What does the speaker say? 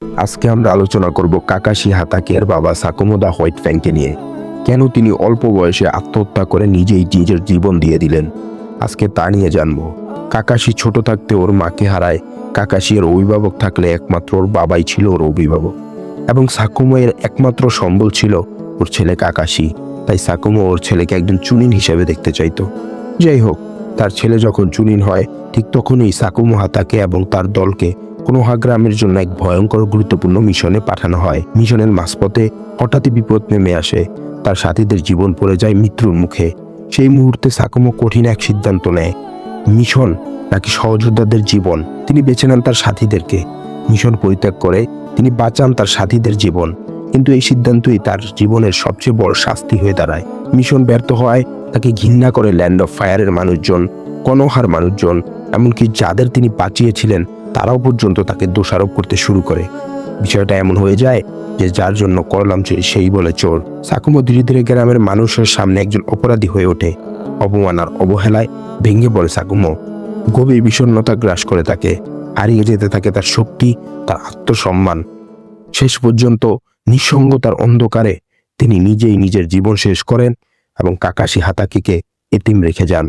আজকে আমরা আলোচনা করব কাকাশি হাতাকের বাবা সাকুমো দা হোয়াইট ফ্যাংকে নিয়ে। কেন তিনি অল্প বয়সে আত্মহত্যা করে নিজেই নিজের জীবন দিয়ে দিলেন, আজকে তা নিয়ে জানবো। কাকাশি ছোট থাকতে ওর মাকে হারায়। কাকাশি এর অভিভাবক থাকলে একমাত্র ওর বাবাই ছিল ওর অভিভাবক, এবং সাকুমো এর একমাত্র সম্বল ছিল ওর ছেলে কাকাশি। তাই সাকুমো ওর ছেলেকে একজন চুনিন হিসেবে দেখতে চাইতো। যাই হোক, তার ছেলে যখন চুনিন হয়, ঠিক তখনই সাকুমো হাতাকে এবং তার দলকে কোনোহা গ্রামের জন্য এক ভয়ঙ্কর গুরুত্বপূর্ণ মিশনে পাঠানো হয়। মিশনের মাঝপথে হঠাৎই বিপদ নেমে আসে। তার সাথীদের জীবন পড়ে যায় মৃত্যুর মুখে। সেই মুহূর্তে সাকুমো কঠিন এক সিদ্ধান্ত নেয়, মিশন নাকি সহযোদ্ধাদের জীবন। তিনি বেছে নেন তার সাথীদেরকে। মিশন পরিত্যাগ করে তিনি বাঁচান তার সাথীদের জীবন, কিন্তু এই সিদ্ধান্তই তার জীবনের সবচেয়ে বড় শাস্তি হয়ে দাঁড়ায়। মিশন ব্যর্থ হয়, তাকে ঘৃণা করে ল্যান্ড অফ ফায়ারের মানুষজন, কোনোহার মানুষজন, এমনকি যাদের তিনি বাঁচিয়েছিলেন তারাও পর্যন্ত তাকে দোষারোপ করতে শুরু করে। বিষয়টা এমন হয়ে যায় যে যার জন্য করলাম সেই বলে চোর। সাকুমো ধীরে ধীরে গ্রামের মানুষের সামনে একজন অপরাধী হয়ে ওঠে। অপমান আর অবহেলায় ভেঙে পড়ে সাকুমো। গভীর বিষণ্ণতা গ্রাস করে তাকে। হারিয়ে যেতে থাকে তার শক্তি, তার আত্মসম্মান। শেষ পর্যন্ত নিঃসঙ্গতার অন্ধকারে তিনি নিজেই নিজের জীবন শেষ করেন এবং কাকাশি হাতাকিকে এতিম রেখে যান।